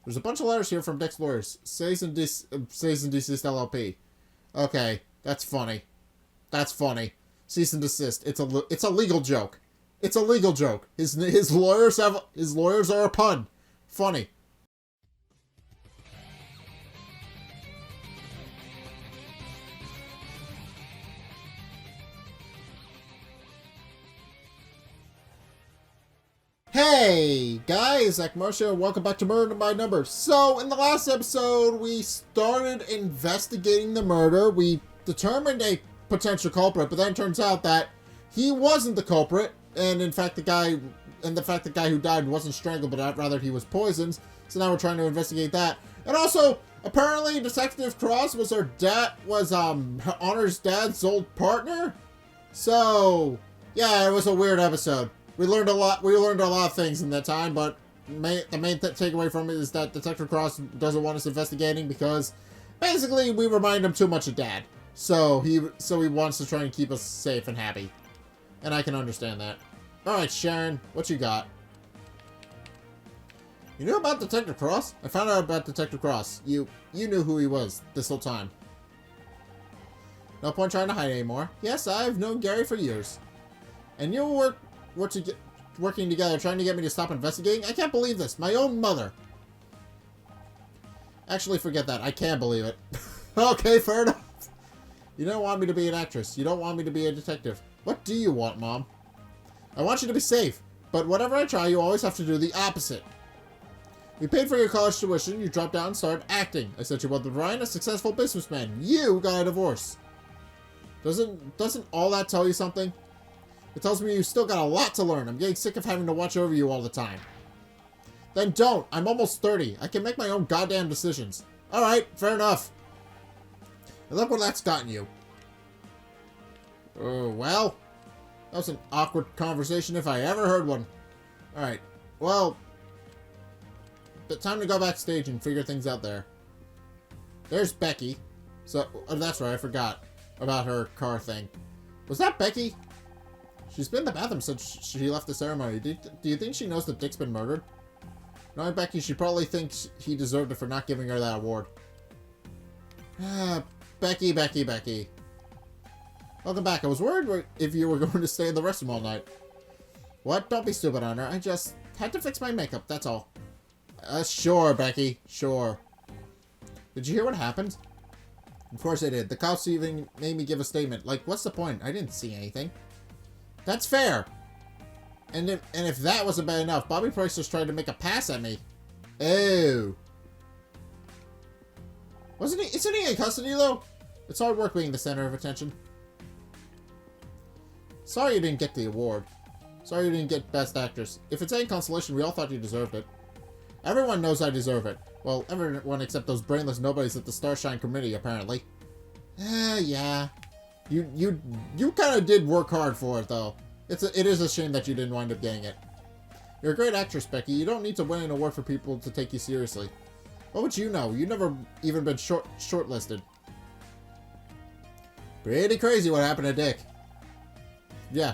There's a bunch of letters here from Dick's lawyers. Says and desist LLP. Okay, that's funny. That's funny. Cease and desist. It's a legal joke. It's a legal joke. His lawyers are a pun. Funny. Hey guys, Zack Marcia, welcome back to Murder by Numbers. So, in the last episode, we started investigating the murder. We determined a potential culprit, but then it turns out that he wasn't the culprit, and in fact the guy who died wasn't strangled, but rather he was poisoned. So now we're trying to investigate that. And also, apparently Detective Cross was Honor's dad's old partner. So, yeah, it was a weird episode. We learned a lot of things in that time, but the main takeaway from it is that Detective Cross doesn't want us investigating because basically we remind him too much of Dad. So he wants to try and keep us safe and happy. And I can understand that. Alright, Sharon, what you got? You knew about Detective Cross? I found out about Detective Cross. You knew who he was this whole time. No point trying to hide anymore. Yes, I've known Gary for years. And you were working together, trying to get me to stop investigating? I can't believe this. My own mother. Actually, forget that. I can believe it. Okay, fair enough. You don't want me to be an actress. You don't want me to be a detective. What do you want, Mom? I want you to be safe. But whatever I try, you always have to do the opposite. We paid for your college tuition. You dropped out and started acting. I sent you both to Ryan, a successful businessman. You got a divorce. Doesn't all that tell you something? It tells me you still got a lot to learn. I'm getting sick of having to watch over you all the time. Then don't. I'm almost 30. I can make my own goddamn decisions. Alright, fair enough. And look what that's gotten you. Oh, well. That was an awkward conversation if I ever heard one. Alright, well. But time to go backstage and figure things out there. There's Becky. So, oh, that's right, I forgot about her car thing. Was that Becky? She's been in the bathroom since she left the ceremony. Do you think she knows that Dick's been murdered? Knowing Becky, she probably thinks he deserved it for not giving her that award. Becky. Welcome back. I was worried if you were going to stay in the restroom all night. What? Don't be stupid, Honor. I just had to fix my makeup, that's all. Sure, Becky. Sure. Did you hear what happened? Of course I did. The cops even made me give a statement. Like, what's the point? I didn't see anything. That's fair. And if that wasn't bad enough, Bobby Price just tried to make a pass at me. Oh. Isn't he in custody, though? It's hard work being the center of attention. Sorry you didn't get the award. Sorry you didn't get Best Actress. If it's any consolation, we all thought you deserved it. Everyone knows I deserve it. Well, everyone except those brainless nobodies at the Starshine Committee, apparently. Yeah. You kind of did work hard for it, though. It is a shame that you didn't wind up getting it. You're a great actress, Becky. You don't need to win an award for people to take you seriously. What would you know? You've never even been shortlisted. Pretty crazy what happened to Dick. Yeah,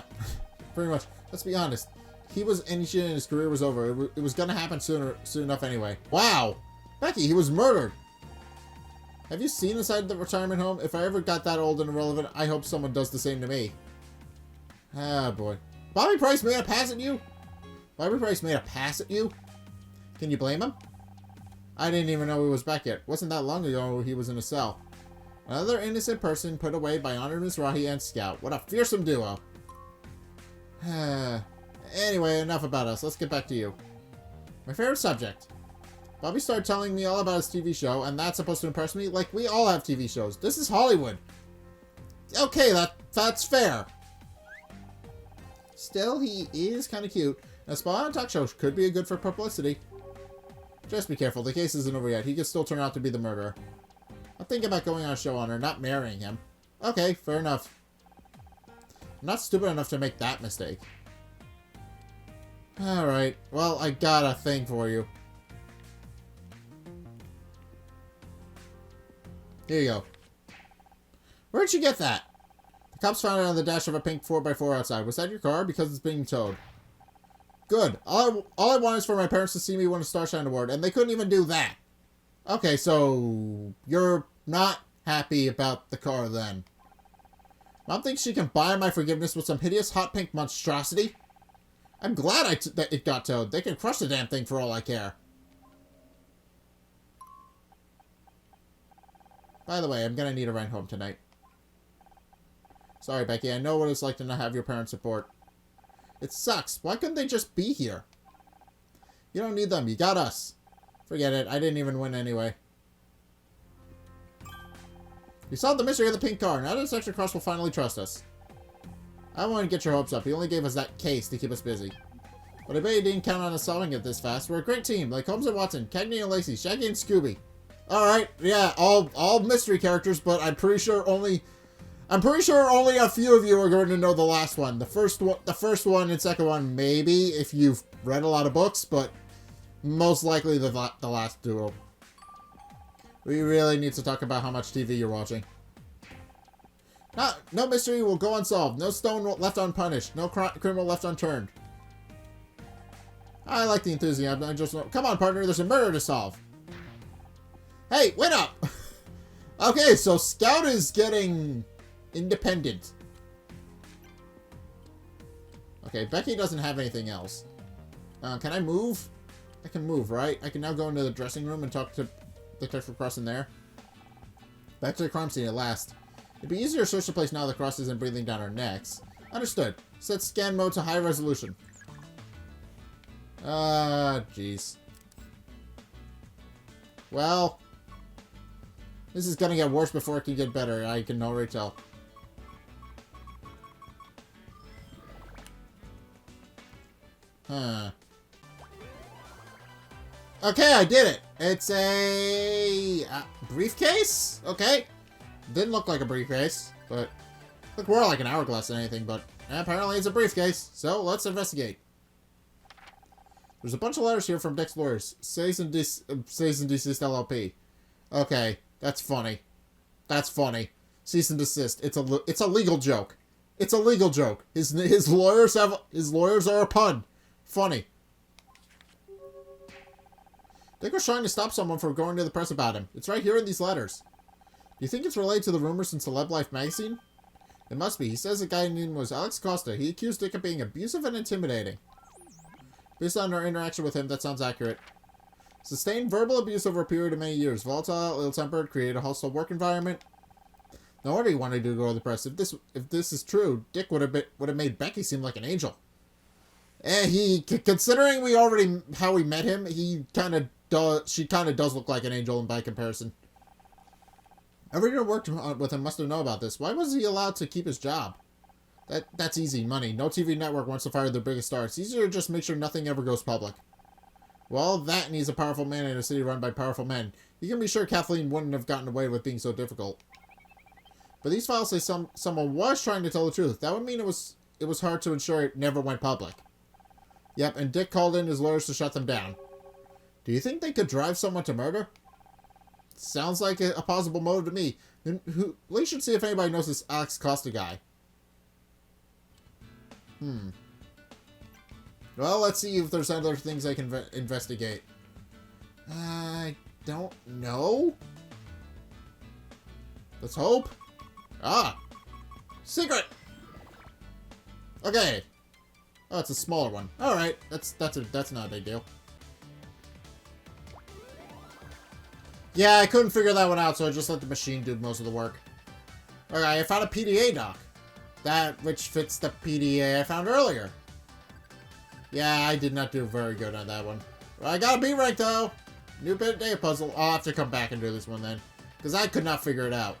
pretty much. Let's be honest. He was injured and his career was over. It was gonna happen soon enough anyway. Wow! Becky, he was murdered! Have you seen inside the retirement home? If I ever got that old and irrelevant, I hope someone does the same to me. Ah, boy. Bobby Price made a pass at you? Bobby Price made a pass at you? Can you blame him? I didn't even know he was back yet. Wasn't that long ago he was in a cell. Another innocent person put away by Honor Miss Terri and Scout. What a fearsome duo. Anyway, enough about us. Let's get back to you. My favorite subject. Bobby started telling me all about his TV show, and that's supposed to impress me? Like, we all have TV shows. This is Hollywood. Okay, that's fair. Still, he is kind of cute. A spot on a talk show could be good for publicity. Just be careful. The case isn't over yet. He could still turn out to be the murderer. I'm thinking about going on a show on her, not marrying him. Okay, fair enough. I'm not stupid enough to make that mistake. Alright, well, I got a thing for you. Here you go. Where'd you get that? The cops found it on the dash of a pink 4x4 outside. Was that your car? Because it's being towed. Good. All I want is for my parents to see me win a Starshine Award, and they couldn't even do that. Okay, so you're not happy about the car then. Mom thinks she can buy my forgiveness with some hideous hot pink monstrosity. I'm glad that it got towed. They can crush the damn thing for all I care. By the way, I'm gonna need a ride home tonight. Sorry, Becky. I know what it's like to not have your parents' support. It sucks. Why couldn't they just be here? You don't need them. You got us. Forget it. I didn't even win anyway. You solved the mystery of the pink car. Now this extra crush will finally trust us. I don't want to get your hopes up. He only gave us that case to keep us busy. But I bet you didn't count on us solving it this fast. We're a great team, like Holmes and Watson, Cagney and Lacey, Shaggy and Scooby. Alright, yeah, all mystery characters, but I'm pretty sure only a few of you are going to know the last one. The first one and second one, maybe, if you've read a lot of books, but most likely the last duo. We really need to talk about how much TV you're watching. No mystery will go unsolved. No stone left unpunished. No criminal left unturned. I like the enthusiasm. Come on, partner. There's a murder to solve. Hey, wait up! Okay, so Scout is getting independent. Okay, Becky doesn't have anything else. Can I move? I can move, right? I can now go into the dressing room and talk to Detective Cross in there. Back to the crime scene at last. It'd be easier to search the place now that Cross isn't breathing down our necks. Understood. Set scan mode to high resolution. Jeez. Well, this is gonna get worse before it can get better. I can already tell. Huh. Okay, I did it. It's a briefcase? Okay. Didn't look like a briefcase, but looked more like an hourglass than anything, but apparently it's a briefcase, so let's investigate. There's a bunch of letters here from Dick's lawyers. Cease and desist LLP. Okay, that's funny. That's funny. Cease and desist. It's a legal joke. It's a legal joke. His lawyers are a pun. Funny. Dick was trying to stop someone from going to the press about him. It's right here in these letters. Do you think it's related to the rumors in Celeb Life magazine? It must be. He says the guy's name was Alex Costa. He accused Dick of being abusive and intimidating. Based on our interaction with him, that sounds accurate. Sustained verbal abuse over a period of many years. Volatile, ill-tempered, created a hostile work environment. No wonder he wanted to go to the press. If this is true, Dick would have made Becky seem like an angel. Considering how we met him, she kind of does look like an angel by comparison. Everyone who worked with him must have known about this. Why was he allowed to keep his job? That's easy money. No TV network wants to fire their biggest star. It's easier to just make sure nothing ever goes public. Well, that needs a powerful man in a city run by powerful men. You can be sure Kathleen wouldn't have gotten away with being so difficult. But these files say someone was trying to tell the truth. That would mean it was hard to ensure it never went public. Yep, and Dick called in his lawyers to shut them down. Do you think they could drive someone to murder? Sounds like a possible motive to me. We should see if anybody knows this Alex Costa guy. Well, let's see if there's other things I can investigate. I don't know. Let's hope. Secret! Okay. Oh, it's a smaller one. Alright, that's not a big deal. Yeah, I couldn't figure that one out, so I just let the machine do most of the work. Okay, I found a PDA doc. Which fits the PDA I found earlier. Yeah, I did not do very good on that one. Well, I got a B rank, though. New bit day puzzle. I'll have to come back and do this one then. Because I could not figure it out.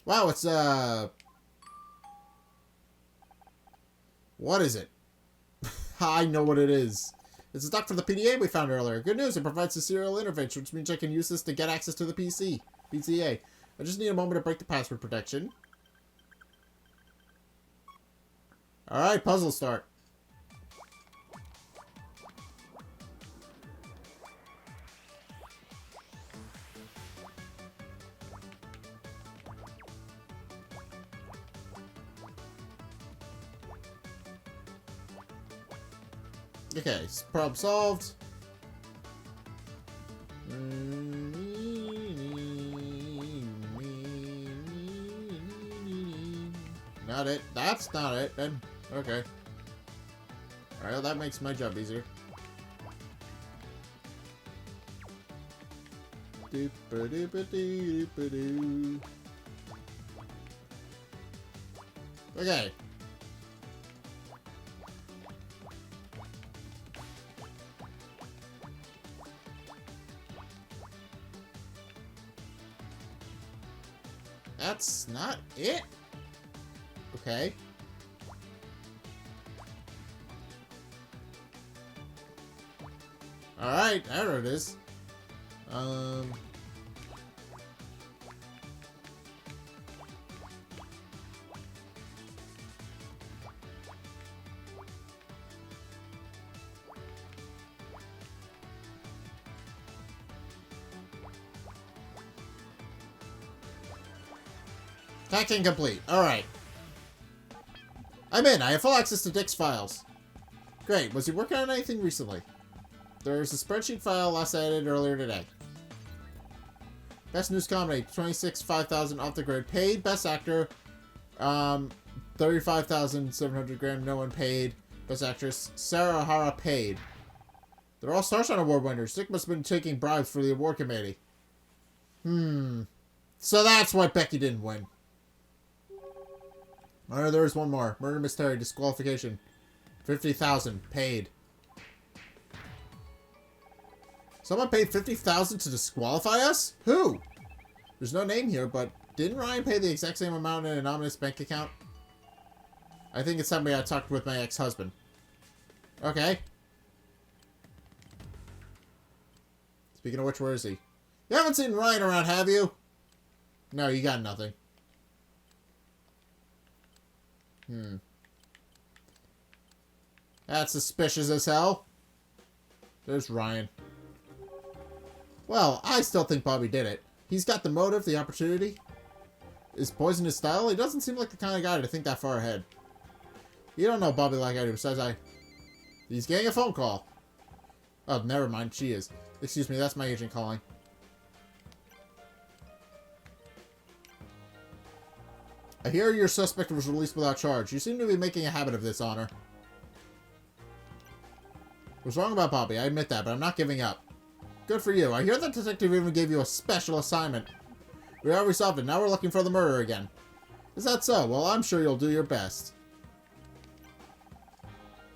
Wow, it's, what is it? I know what it is. It's a doc for the PDA we found earlier. Good news, it provides a serial interface, which means I can use this to get access to the PCA. I just need a moment to break the password protection. Alright, puzzle start. Okay, problem solved. Not it. That's not it, then. Okay. Alright, well, that makes my job easier. Okay. That's not it? Okay. Alright, there it is. Hacking complete. Alright. I'm in. I have full access to Dick's files. Great. Was he working on anything recently? There's a spreadsheet file last added earlier today. Best News Comedy, 26, 5,000 off the grid. Paid Best Actor, 35,700 grand. No one paid. Best Actress, Sarah O'Hara paid. They're all Starshine Award winners. Dick must have been taking bribes for the award committee. So that's why Becky didn't win. Alright, there's one more. Murder Miss Terri, disqualification. 50,000 paid. Someone paid 50,000 to disqualify us? Who? There's no name here, but didn't Ryan pay the exact same amount in an anonymous bank account? I think it's somebody I talked with my ex-husband. Okay. Speaking of which, where is he? You haven't seen Ryan around, have you? No, you got nothing. That's suspicious as hell. There's Ryan. Well, I still think Bobby did it. He's got the motive, the opportunity. Is poison his style? He doesn't seem like the kind of guy to think that far ahead. You don't know Bobby like I do, besides He's getting a phone call. Oh, never mind, she is. Excuse me, that's my agent calling. I hear your suspect was released without charge. You seem to be making a habit of this, Honor. Was wrong about Bobby, I admit that, but I'm not giving up. Good for you. I hear the detective even gave you a special assignment. We already solved it. Now we're looking for the murderer again. Is that so? Well, I'm sure you'll do your best.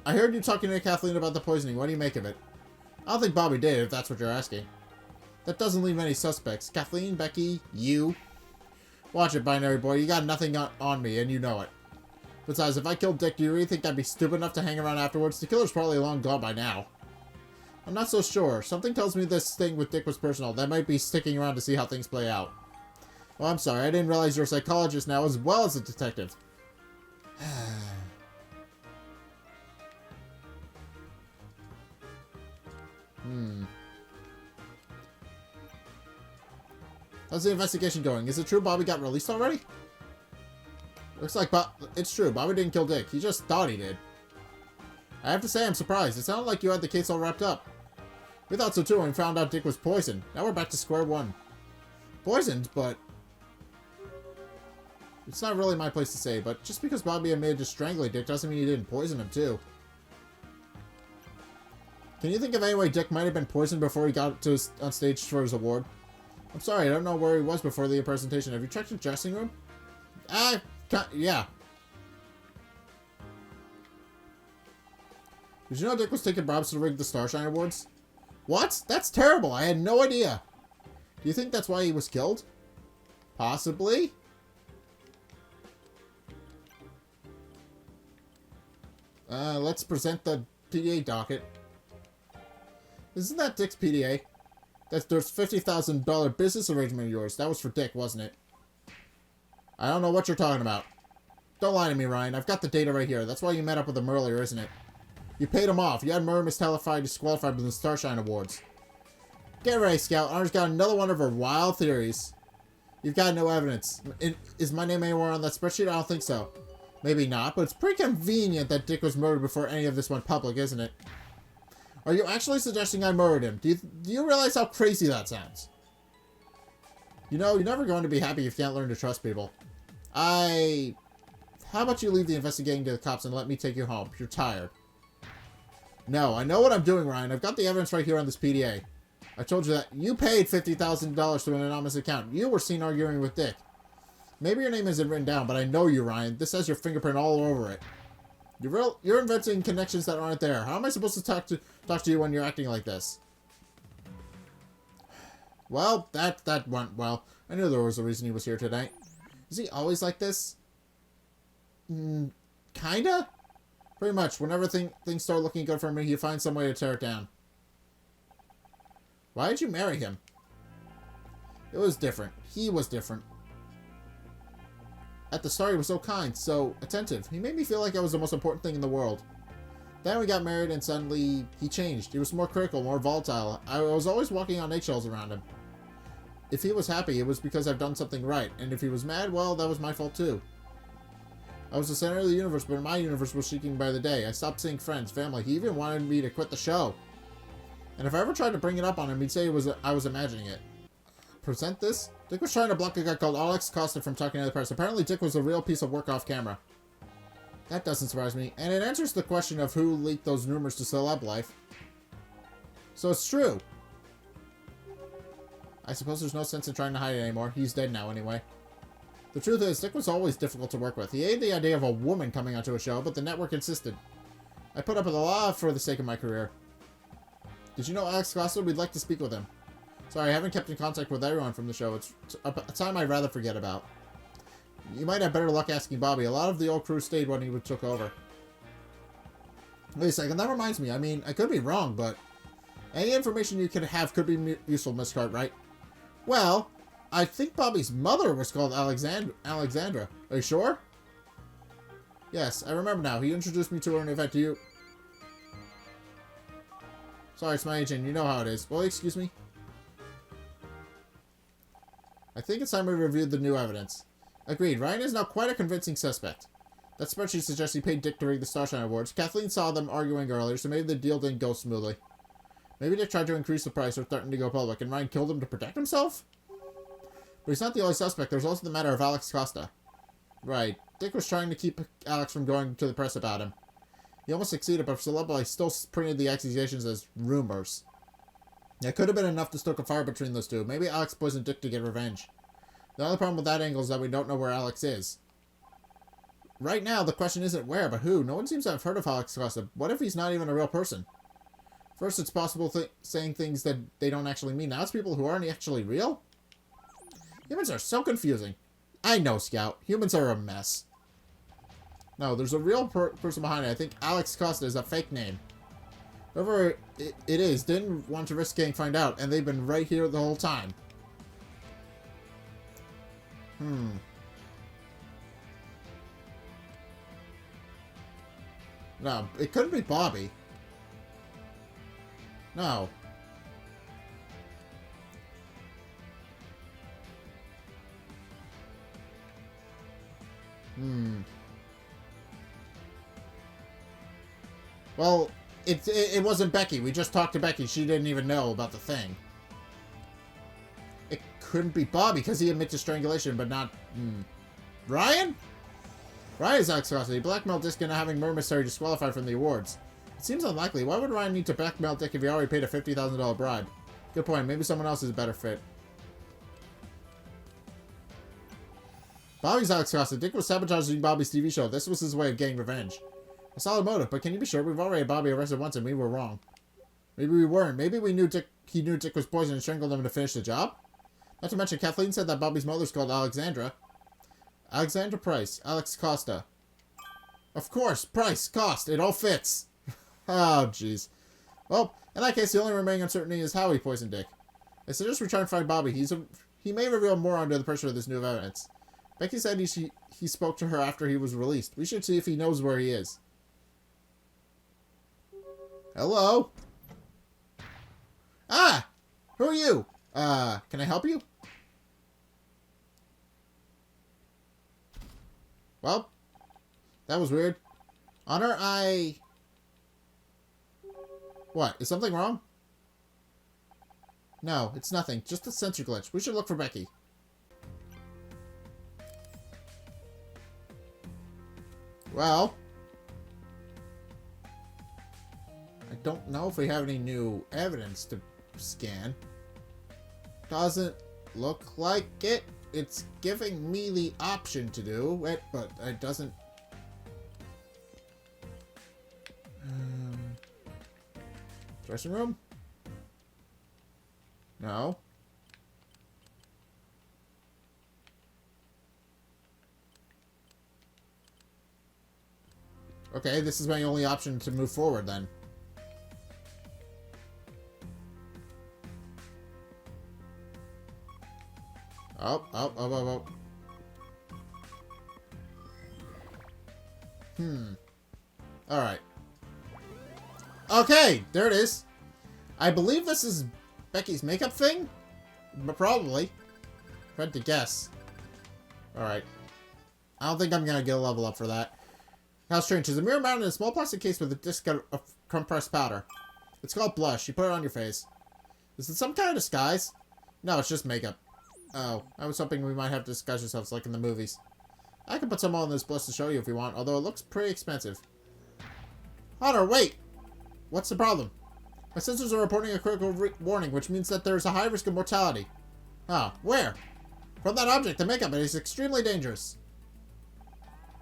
I heard you talking to Kathleen about the poisoning. What do you make of it? I don't think Bobby did, if that's what you're asking. That doesn't leave any suspects. Kathleen, Becky, you. Watch it, binary boy. You got nothing on me, and you know it. Besides, if I killed Dick, do you really think I'd be stupid enough to hang around afterwards? The killer's probably long gone by now. I'm not so sure. Something tells me this thing with Dick was personal. That might be sticking around to see how things play out. Well, I'm sorry. I didn't realize you're a psychologist now as well as a detective. How's the investigation going? Is it true Bobby got released already? Looks like it's true. Bobby didn't kill Dick. He just thought he did. I have to say I'm surprised. It sounded like you had the case all wrapped up. We thought so too when we found out Dick was poisoned. Now we're back to square one. Poisoned, but... It's not really my place to say, but just because Bobby admitted to strangling Dick doesn't mean he didn't poison him too. Can you think of any way Dick might have been poisoned before he got on stage for his award? I'm sorry, I don't know where he was before the presentation. Have you checked his dressing room? Yeah. Did you know Dick was taking bribes to rig the Starshine Awards? What? That's terrible. I had no idea. Do you think that's why he was killed? Possibly. Let's present the PDA docket. Isn't that Dick's PDA? There's $50,000 business arrangement of yours. That was for Dick, wasn't it? I don't know what you're talking about. Don't lie to me, Ryan. I've got the data right here. That's why you met up with him earlier, isn't it? You paid him off. You had Murder Miss Terri disqualified with the Starshine Awards. Get ready, Scout. Honor's got another one of her wild theories. You've got no evidence. Is my name anywhere on that spreadsheet? I don't think so. Maybe not, but it's pretty convenient that Dick was murdered before any of this went public, isn't it? Are you actually suggesting I murdered him? Do you realize how crazy that sounds? You know, you're never going to be happy if you can't learn to trust people. How about you leave the investigating to the cops and let me take you home? You're tired. No, I know what I'm doing, Ryan. I've got the evidence right here on this PDA. I told you that you paid $50,000 to an anonymous account. You were seen arguing with Dick. Maybe your name isn't written down, but I know you, Ryan. This has your fingerprint all over it. You're inventing connections that aren't there. How am I supposed to talk to you when you're acting like this? Well, that went well. I knew there was a reason he was here tonight. Is he always like this? Kinda? Pretty much. Whenever things start looking good for me, he finds some way to tear it down. Why did you marry him? It was different. He was different. At the start, he was so kind, so attentive. He made me feel like I was the most important thing in the world. Then we got married and suddenly he changed. He was more critical, more volatile. I was always walking on eggshells around him. If he was happy, it was because I've done something right. And if he was mad, well, that was my fault too. I was the center of the universe, but my universe was shrinking by the day. I stopped seeing friends, family. He even wanted me to quit the show. And if I ever tried to bring it up on him, he'd say I was imagining it. Present this? Dick was trying to block a guy called Alex Costa from talking to the press. Apparently, Dick was a real piece of work off camera. That doesn't surprise me. And it answers the question of who leaked those rumors to Celeb Life. So it's true. I suppose there's no sense in trying to hide it anymore. He's dead now anyway. The truth is, Dick was always difficult to work with. He hated the idea of a woman coming onto a show, but the network insisted. I put up with a lot for the sake of my career. Did you know Alex Costa? We'd like to speak with him. Sorry, I haven't kept in contact with everyone from the show. It's a time I'd rather forget about. You might have better luck asking Bobby. A lot of the old crew stayed when he took over. Wait a second, that reminds me. I mean, I could be wrong, but any information you could have could be useful, Miss Cartwright. Well, I think Bobby's mother was called Alexandra. Are you sure? Yes, I remember now. He introduced me to her in an event. Do you... Sorry, it's my agent. You know how it is. Well, excuse me? I think it's time we reviewed the new evidence. Agreed. Ryan is now quite a convincing suspect. That spreadsheet suggests he paid Dick to rig the Starshine Awards. Kathleen saw them arguing earlier, so maybe the deal didn't go smoothly. Maybe Dick tried to increase the price or threatened to go public, and Ryan killed him to protect himself? But he's not the only suspect. There's also the matter of Alex Costa. Right. Dick was trying to keep Alex from going to the press about him. He almost succeeded, but Celeb still printed the accusations as rumors. It could have been enough to stoke a fire between those two. Maybe Alex poisoned Dick to get revenge. The only problem with that angle is that we don't know where Alex is. Right now, the question isn't where, but who. No one seems to have heard of Alex Costa. What if he's not even a real person? First, it's possible saying things that they don't actually mean. Now it's people who aren't actually real? Humans are so confusing. I know, Scout. Humans are a mess. No, there's a real person behind it. I think Alex Costa is a fake name. Whoever it is didn't want to risk getting found out, and they've been right here the whole time. No, it couldn't be Bobby. No. Well, it wasn't Becky. We just talked to Becky. She didn't even know about the thing. It couldn't be Bobby because he admitted to strangulation, but not... Ryan? Ryan is Alex Costa. He blackmailed Dick into having Murder Miss Terri disqualified from the awards. It seems unlikely. Why would Ryan need to blackmail Dick if he already paid a $50,000 bribe? Good point. Maybe someone else is a better fit. Bobby's Alex Costa. Dick was sabotaging Bobby's TV show. This was his way of getting revenge. A solid motive, but can you be sure? We've already had Bobby arrested once and we were wrong. Maybe we weren't. Maybe he knew Dick was poisoned and strangled him to finish the job? Not to mention, Kathleen said that Bobby's mother's called Alexandra. Alexandra Price. Alex Costa. Of course, Price, Cost. It all fits. Oh, jeez. Well, in that case, the only remaining uncertainty is how he poisoned Dick. I suggest we try and find Bobby. He may reveal more under the pressure of this new evidence. Becky said he spoke to her after he was released. We should see if he knows where he is. Hello? Ah! Who are you? Can I help you? Well, that was weird. Honor, Well, What? Is something wrong? No, it's nothing. Just a sensor glitch. We should look for Becky. Well, I don't know if we have any new evidence to scan. Doesn't look like it. It's giving me the option to do it, but it doesn't. Dressing room? No. Okay, this is my only option to move forward then. Oh. Alright. Okay, there it is. I believe this is Becky's makeup thing? Probably. If I had to guess. Alright. I don't think I'm gonna get a level up for that. How strange. There's a mirror mounted in a small plastic case with a disc of compressed powder. It's called blush. You put it on your face. Is it some kind of disguise? No, it's just makeup. Oh, I was hoping we might have to disguise ourselves like in the movies. I can put some on this blush to show you if you want, although it looks pretty expensive. Hunter, wait! What's the problem? My sensors are reporting a critical warning, which means that there's a high risk of mortality. Ah, where? From that object, the makeup. It is extremely dangerous.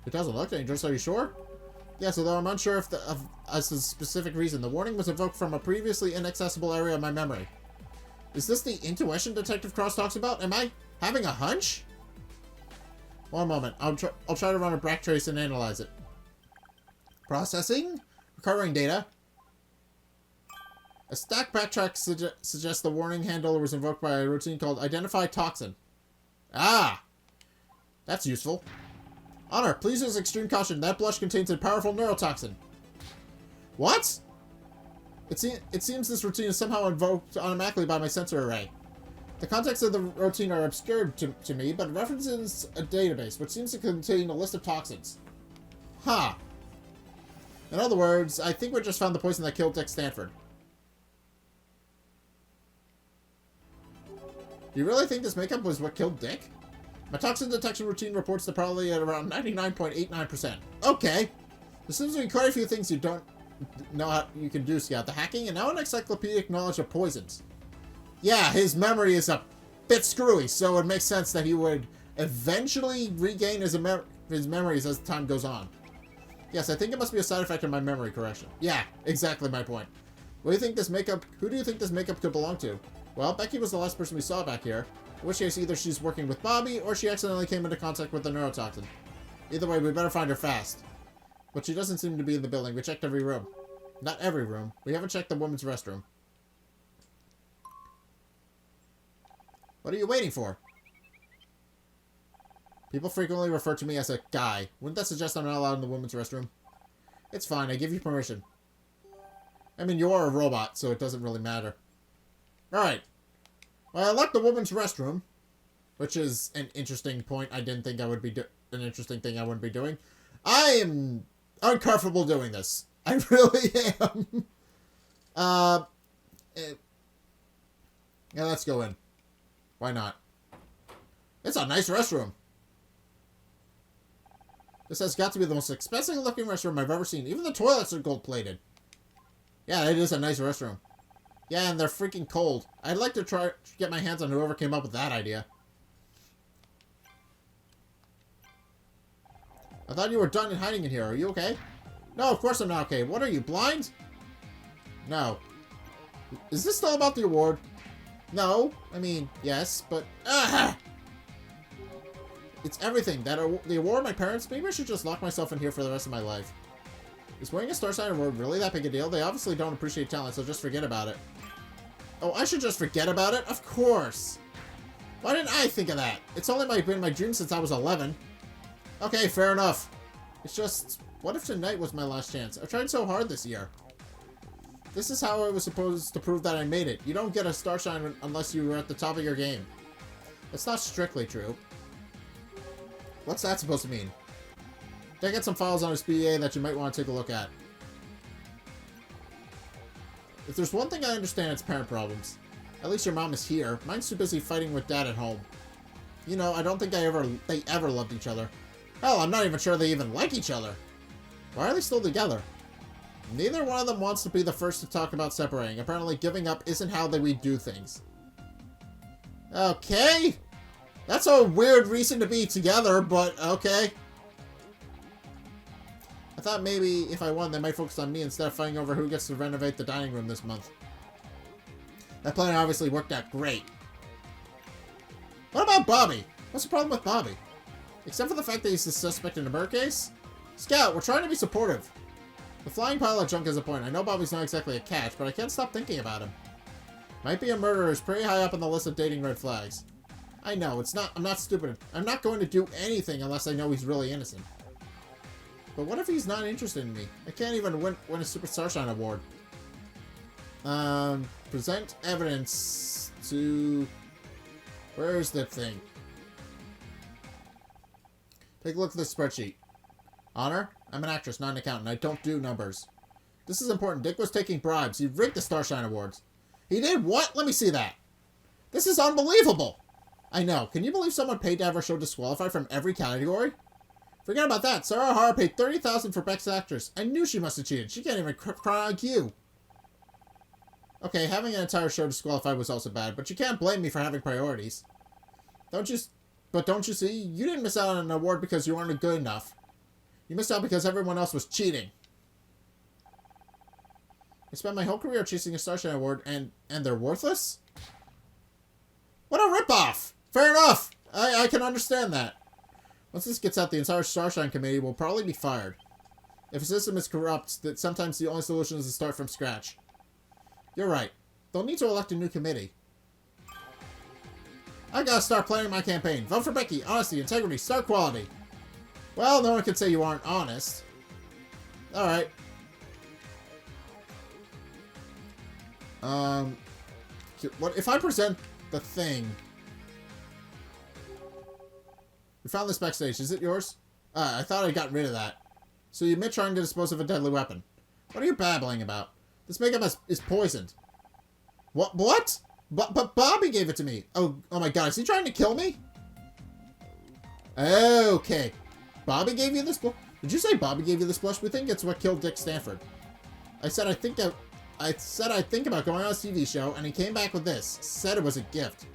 It doesn't look dangerous, are you sure? Yes, although I'm unsure as to the specific reason. The warning was evoked from a previously inaccessible area of my memory. Is this the intuition Detective Cross talks about? Am I having a hunch? One moment. I'll try to run a backtrace and analyze it. Processing? Recovering data. A stack backtrack suggests the warning handle was invoked by a routine called Identify Toxin. Ah! That's useful. Honor, please use extreme caution. That blush contains a powerful neurotoxin. What? It seems this routine is somehow invoked automatically by my sensor array. The contexts of the routine are obscured to me, but it references a database, which seems to contain a list of toxins. Huh. In other words, I think we just found the poison that killed Dick Stanford. Do you really think this makeup was what killed Dick? My toxin detection routine reports the probability at around 99.89%. Okay. There seems to be quite a few things you don't know how you can do, Scout. The hacking and now an encyclopedic knowledge of poisons. Yeah, his memory is a bit screwy, so it makes sense that he would eventually regain his memories as time goes on. Yes, I think it must be a side effect of my memory correction. Yeah, exactly my point. Who do you think this makeup could belong to? Well, Becky was the last person we saw back here. In which case, either she's working with Bobby, or she accidentally came into contact with the neurotoxin. Either way, we better find her fast. But she doesn't seem to be in the building. We checked every room. Not every room. We haven't checked the women's restroom. What are you waiting for? People frequently refer to me as a guy. Wouldn't that suggest I'm not allowed in the women's restroom? It's fine. I give you permission. I mean, you are a robot, so it doesn't really matter. Alright. Well, I like the women's restroom, which is an interesting point. I didn't think I would be an interesting thing I wouldn't be doing. I am uncomfortable doing this. I really am. Yeah, let's go in. Why not? It's a nice restroom. This has got to be the most expensive looking restroom I've ever seen. Even the toilets are gold plated. Yeah, it is a nice restroom. Yeah, and they're freaking cold. I'd like to try to get my hands on whoever came up with that idea. I thought you were done and hiding in here. Are you okay? No, of course I'm not okay. What are you, blind? No. Is this still about the award? No. I mean, yes, but... It's everything. The award, my parents, maybe I should just lock myself in here for the rest of my life. Is winning a Starshine award really that big a deal? They obviously don't appreciate talent, so just forget about it. Oh, I should just forget about it? Of course. Why didn't I think of that? It's only been my dream since I was 11. Okay, fair enough. It's just, what if tonight was my last chance? I've tried so hard this year. This is how I was supposed to prove that I made it. You don't get a Starshine unless you were at the top of your game. It's not strictly true. What's that supposed to mean? They got some files on his PA that you might want to take a look at. If there's one thing I understand, it's parent problems. At least your mom is here. Mine's too busy fighting with dad at home. You know, I don't think they ever loved each other. Hell, I'm not even sure they even like each other. Why are they still together? Neither one of them wants to be the first to talk about separating. Apparently giving up isn't how we do things. Okay. That's a weird reason to be together, but okay. I thought maybe if I won, they might focus on me instead of fighting over who gets to renovate the dining room this month. That plan obviously worked out great. What about Bobby? What's the problem with Bobby? Except for the fact that he's the suspect in the murder case? Scout, we're trying to be supportive. The flying pile of junk is a point. I know Bobby's not exactly a catch, but I can't stop thinking about him. Might be a murderer who's pretty high up on the list of dating red flags. I know, I'm not stupid. I'm not going to do anything unless I know he's really innocent. But what if he's not interested in me? I can't even win a Super Starshine award. Present evidence to... Where's the thing? Take a look at this spreadsheet. Honor? I'm an actress, not an accountant. I don't do numbers. This is important. Dick was taking bribes. He rigged the Starshine Awards. He did what? Let me see that. This is unbelievable. I know. Can you believe someone paid to have her show disqualified from every category? Forget about that. Sarah O'Hara paid $30,000 for Best Actress. I knew she must have cheated. She can't even cry like you. Okay, having an entire show disqualified was also bad, but you can't blame me for having priorities. Don't you see? You didn't miss out on an award because you weren't good enough. You missed out because everyone else was cheating. I spent my whole career chasing a Starshine Award, and they're worthless? What a ripoff! Fair enough! I can understand that. Once this gets out, the entire Starshine Committee will probably be fired. If a system is corrupt, that sometimes the only solution is to start from scratch. You're right. They'll need to elect a new committee. I gotta start planning my campaign. Vote for Becky. Honesty, integrity, star quality. Well, no one can say you aren't honest. Alright. What if I present the thing? We found this backstage. Is it yours? I thought I got rid of that. So you admit trying to dispose of a deadly weapon. What are you babbling about? This makeup is poisoned. What? But Bobby gave it to me. Oh my god, is he trying to kill me? Okay. Bobby gave you this blush? Did you say Bobby gave you this blush? We think it's what killed Dick Stanford. I said I'd think about going on a TV show, and he came back with this. Said it was a gift.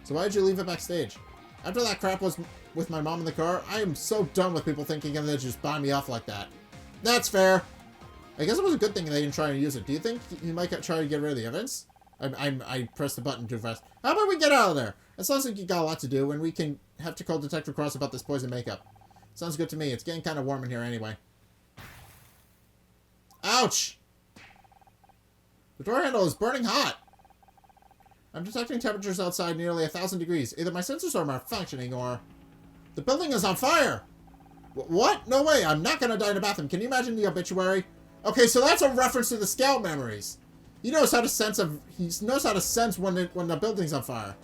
So why did you leave it backstage? After that crap was with my mom in the car, I am so done with people thinking they just buy me off like that. That's fair. I guess it was a good thing they didn't try to use it. Do you think you might try to get rid of the evidence? I pressed the button too fast. How about we get out of there? It sounds like you got a lot to do, and we can have to call Detective Cross about this poison makeup. Sounds good to me. It's getting kind of warm in here anyway. Ouch! The door handle is burning hot. I'm detecting temperatures outside nearly 1,000 degrees. Either my sensors are malfunctioning or... The building is on fire! What? No way! I'm not gonna die in a bathroom. Can you imagine the obituary? Okay, so that's a reference to the Scout memories. He knows how to sense when the building's on fire.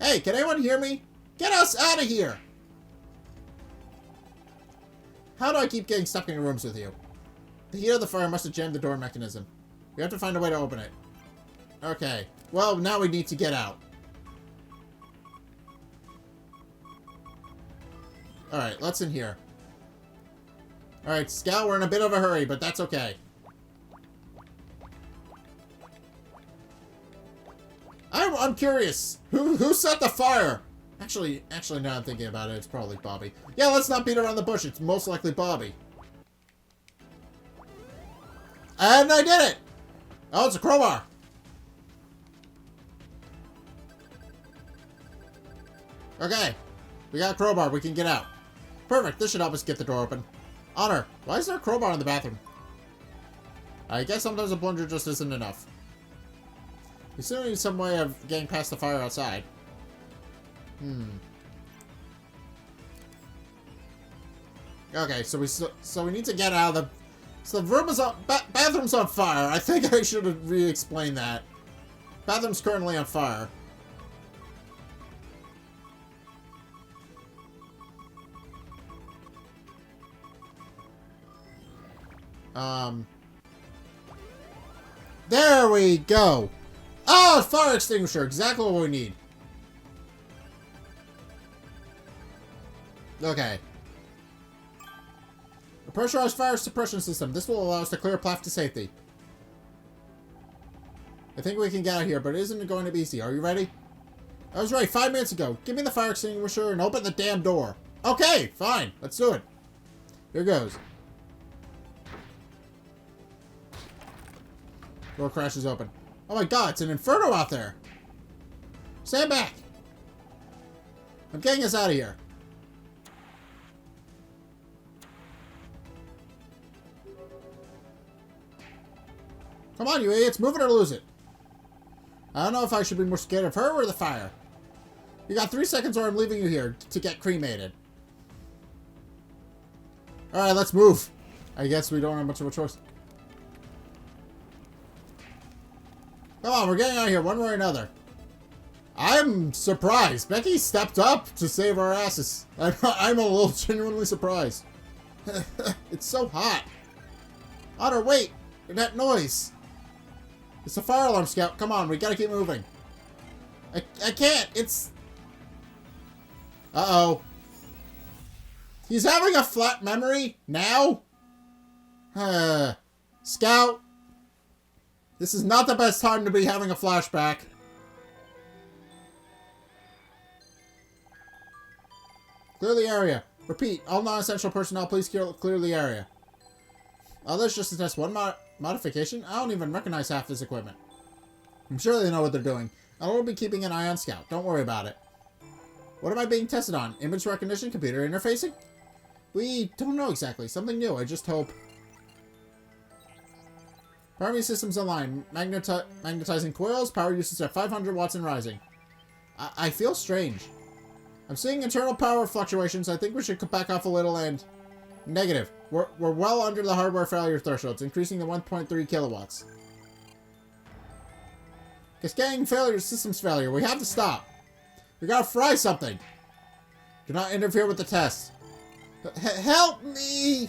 Hey, can anyone hear me? Get us out of here! How do I keep getting stuck in rooms with you? The heat of the fire must have jammed the door mechanism. We have to find a way to open it. Okay. Well, now we need to get out. Alright, let's in here. Alright, Scout, we're in a bit of a hurry, but that's okay. I'm curious. Who set the fire? Actually, now I'm thinking about it, it's probably Bobby. Yeah, let's not beat around the bush. It's most likely Bobby. And I did it! Oh, it's a crowbar. Okay. We got a crowbar. We can get out. Perfect. This should help us get the door open. Honor, why is there a crowbar in the bathroom? I guess sometimes a plunger just isn't enough. We still need some way of getting past the fire outside. Okay, so we need to get out of the... So the room is on... bathroom's on fire. I think I should have re-explained that. Bathroom's currently on fire. There we go. Oh, fire extinguisher. Exactly what we need. Okay. A pressurized fire suppression system. This will allow us to clear a path to safety. I think we can get out of here, but it isn't going to be easy. Are you ready? I was right 5 minutes ago. Give me the fire extinguisher and open the damn door. Okay, fine. Let's do it. Here goes. Door crashes open. Oh my god, it's an inferno out there. Stand back. I'm getting us out of here. Come on, you idiots. Move it or lose it. I don't know if I should be more scared of her or the fire. You got 3 seconds or I'm leaving you here to get cremated. Alright, let's move. I guess we don't have much of a choice. Come on, we're getting out of here one way or another. I'm surprised. Becky stepped up to save our asses. I'm a little genuinely surprised. It's so hot. Otter, wait. That noise. It's a fire alarm, Scout. Come on, we gotta keep moving. I can't. It's... Uh-oh. He's having a flat memory? Now? Scout. This is not the best time to be having a flashback. Clear the area. Repeat. All non-essential personnel, please clear the area. Oh, that's just to test one modification? I don't even recognize half this equipment. I'm sure they know what they're doing. I'll be keeping an eye on Scout. Don't worry about it. What am I being tested on? Image recognition? Computer interfacing? We don't know exactly. Something new. I just hope. Power systems online. Magnetizing coils. Power usage at 500 watts and rising. I feel strange. I'm seeing internal power fluctuations. I think we should back off a little and... Negative. We're well under the hardware failure thresholds, increasing to 1.3 kilowatts. Cascading failure, systems failure. We have to stop. We gotta fry something. Do not interfere with the test. Help me!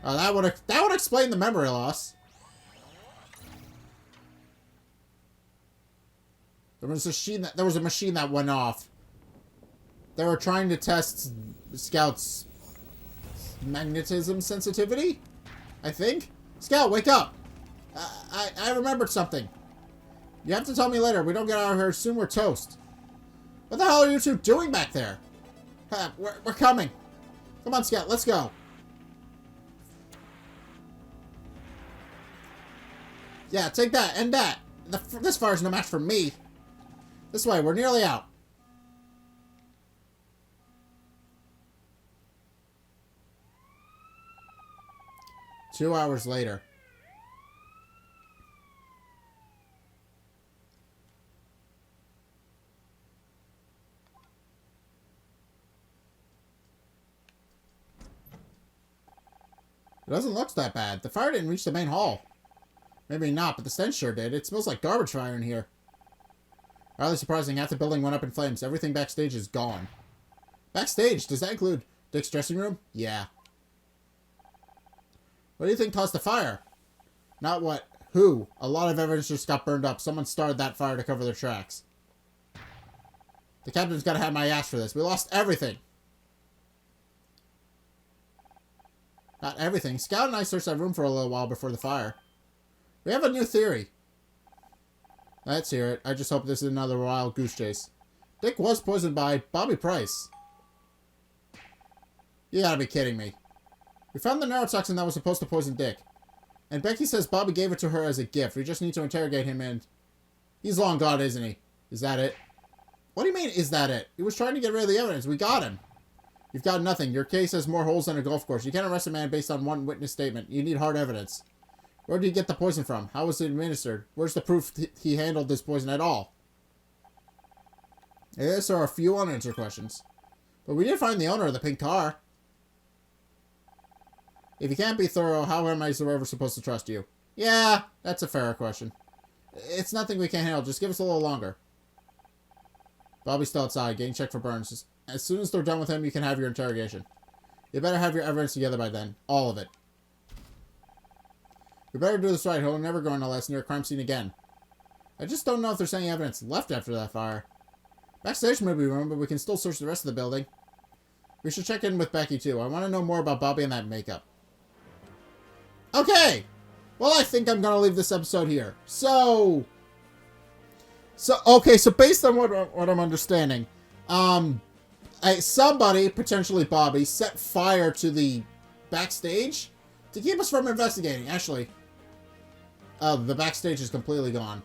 Oh, that would explain the memory loss. There was a machine that went off. They were trying to test Scout's magnetism sensitivity, I think. Scout, wake up! I remembered something. You have to tell me later. We don't get out of here soon, we're toast. What the hell are you two doing back there? We're coming. Come on, Scout, let's go. Yeah, take that, and that. This fire's no match for me. This way, we're nearly out. Two hours later. It doesn't look that bad. The fire didn't reach the main hall. Maybe not, but the stench sure did. It smells like garbage fire in here. Rather surprising, half the building went up in flames. Everything backstage is gone. Backstage? Does that include Dick's dressing room? Yeah. What do you think caused the fire? Not what. Who? A lot of evidence just got burned up. Someone started that fire to cover their tracks. The captain's gotta have my ass for this. We lost everything. Not everything. Scout and I searched that room for a little while before the fire. We have a new theory. Let's hear it. I just hope this is another wild goose chase. Dick was poisoned by Bobby Price. You gotta be kidding me. We found the neurotoxin that was supposed to poison Dick. And Becky says Bobby gave it to her as a gift. We just need to interrogate him and... He's long gone, isn't he? Is that it? What do you mean, is that it? He was trying to get rid of the evidence. We got him. You've got nothing. Your case has more holes than a golf course. You can't arrest a man based on one witness statement. You need hard evidence. Where did he get the poison from? How was it administered? Where's the proof he handled this poison at all? Yes, there are a few unanswered questions. But we did find the owner of the pink car. If you can't be thorough, how am I ever supposed to trust you? Yeah, that's a fair question. It's nothing we can't handle. Just give us a little longer. Bobby's still outside, getting checked for burns. As soon as they're done with him, you can have your interrogation. You better have your evidence together by then. All of it. We better do this right. He'll never go unless near a crime scene again. I just don't know if there's any evidence left after that fire. Backstage movie room, but we can still search the rest of the building. We should check in with Becky, too. I want to know more about Bobby and that makeup. Okay! Well, I think I'm going to leave this episode here. So based on what I'm understanding, somebody, potentially Bobby, set fire to the backstage to keep us from investigating. Actually, the backstage is completely gone.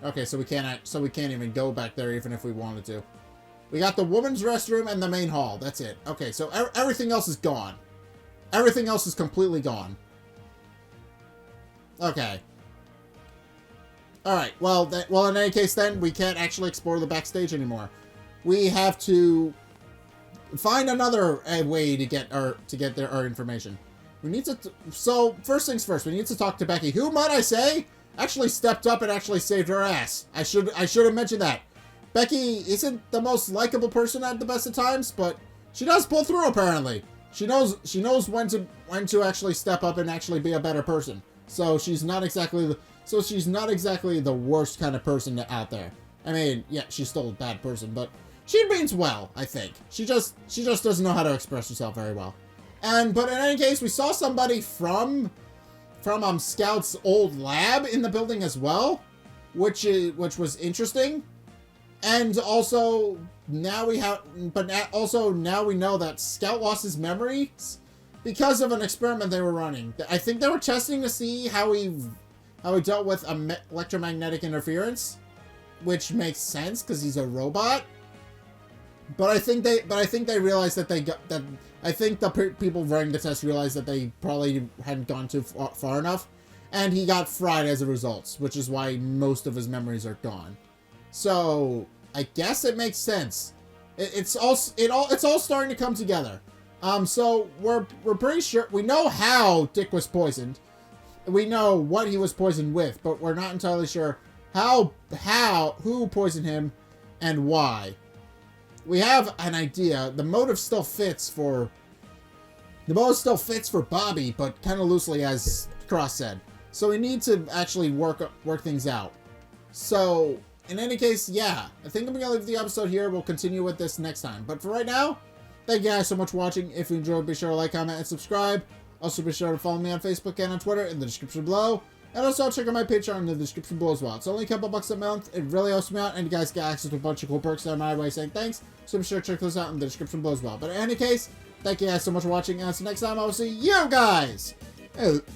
Okay, so we can't even go back there even if we wanted to. We got the women's restroom and the main hall. That's it. Okay, so everything else is gone. Everything else is completely gone. Okay. Alright, well, in any case then, we can't actually explore the backstage anymore. We have to find another way to get our information. We need to... So, first things first, we need to talk to Becky, who, might I say, actually stepped up and actually saved her ass. I should have mentioned that. Becky isn't the most likable person at the best of times, but she does pull through, apparently. She knows when to actually step up and actually be a better person. So she's not exactly the worst kind of person out there. I mean, yeah, she's still a bad person, but she means well, I think. She just doesn't know how to express herself very well. But in any case, we saw somebody from Scout's old lab in the building as well, which was interesting. And also now we know that Scout lost his memories because of an experiment they were running. I think they were testing to see how he dealt with electromagnetic interference, which makes sense because he's a robot. But I think they realized that I think the people running the test realized that they probably hadn't gone too far enough, and he got fried as a result, which is why most of his memories are gone. So I guess it makes sense. It's all starting to come together. So we're pretty sure we know how Dick was poisoned. We know what he was poisoned with, but we're not entirely sure who poisoned him and why. We have an idea. The motive still fits for Bobby, but kind of loosely, as Cross said. So we need to actually work things out. So in any case, yeah, I think I'm gonna leave the episode here. We'll continue with this next time. But for right now, thank you guys so much for watching. If you enjoyed, be sure to like, comment, and subscribe. Also, be sure to follow me on Facebook and on Twitter in the description below. And also, check out my Patreon in the description below as well. It's only a couple bucks a month. It really helps me out, and you guys get access to a bunch of cool perks that are my way saying thanks. So be sure to check those out in the description below as well. But in any case, thank you guys so much for watching, and until next time, I will see you guys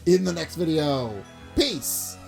in the next video. Peace!